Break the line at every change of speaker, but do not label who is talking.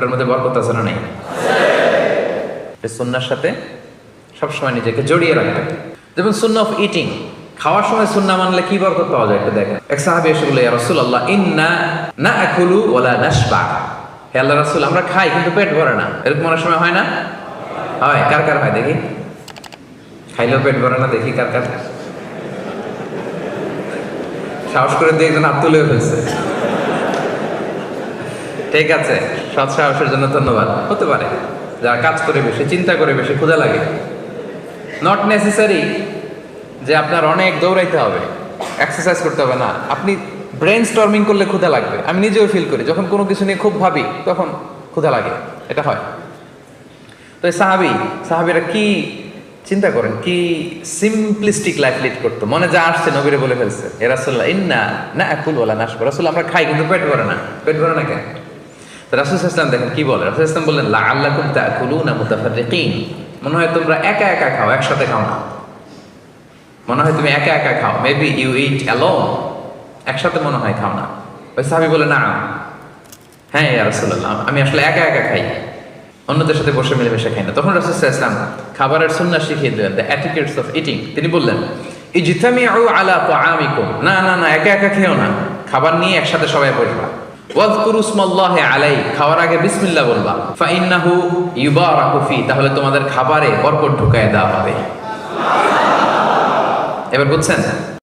ওটার মধ্যে বরকত আছে না নাই? সুন্নাহর সাথে সবসময় নিজেকে জড়িয়ে রাখবে। যেমন সুন্নাহ অফ ইটিং, খাওয়ার সময় সুন্নাহ মানলে কি বরকত পাওয়া যায় একটু দেখেন। এক সাহাবী এসে বলে, ইয়া রাসূলুল্লাহ ইন্না নাআকুলু ওয়ালা নাশবা। হে আল্লাহর রাসূল, আমরা খাই কিন্তু পেট ভরে না। এরকম অনেক সময় হয় না? হয়। কার কার হয় দেখি? খাইলেও পেট ভরে না, দেখি কার কার। সাহস করে দিয়ে একজন হাত তুলে ফেলছে। ঠিক আছে, সৎ সাহসের জন্য ধন্যবাদ। হতে পারে যারা কাজ করে বেশি, চিন্তা করে বেশি, ক্ষুধা লাগে। নট নেসেসারি যে আপনার অনেক দৌড়াইতে হবে, এক্সারসাইজ করতে হবে না। আপনি ব্রেন স্টর্মিং করলে ক্ষুধা লাগবে। আমি নিজেও ফিল করি, যখন কোনো কিছু নিয়ে খুব ভাবি তখন ক্ষুধা লাগে, এটা হয়। তো এই সাহাবিরা কি চিন্তা করেন, কি সিম্পলিস্টিক লাইফ লিড করতো। মনে যা আসছে নবীরে বলে ফেলছে, এ রাসূলুল্লাহ ইন্না নাআকুলু ওয়ালা নাশবা। রাসূল, আমরা খাই কিন্তু পেট ভরে না। পেট ভরে না কেন? তো রাসূল সাল্লাল্লাহু আলাইহি ওয়াসাল্লাম দেখেন কি বলে। রাসূল সাল্লাল্লাহু আলাইহি ওয়াসাল্লাম বললেন, লাআল্লাকুম তাআকুলুনা মুতাফাররিকিন। মনে হয় তোমরা একা একা খাও, একসাথে খাও না। মনে হয় তুমি একা একা খাও, মেবি ইউ ইট অ্যালোন। একসাথে মনে হয় খাও না। ওই সাহাবী বলে, না হ্যাঁ ইয়া রাসূলুল্লাহ, আমি আসলে একা একা খাই, অন্যদের সাথে বসে মিলেমিশে খাই না। তখন রাসূল সাল্লাল্লাহু আলাইহি ওয়াসাল্লাম খাবারের সুন্নাহ শিখিয়ে দিলেন, দ্য এটিকেটস অফ ইটিং। তিনি বললেন, ইজতামিউ আলা তাআমিকুম। না না না, একা একা খেও না, খাবার নিয়ে একসাথে সবাই বসবা। ওয়াজকুরু ইসমাল্লাহি আলাইহি, খাওয়ার আগে বিসমিল্লাহ বলবা। ফাইন্নাহু ইউবারাকু ফি, তাহলে তোমাদের খাবারে বরকত ঢুকায় দেওয়া হবে। এবার বুঝছেন?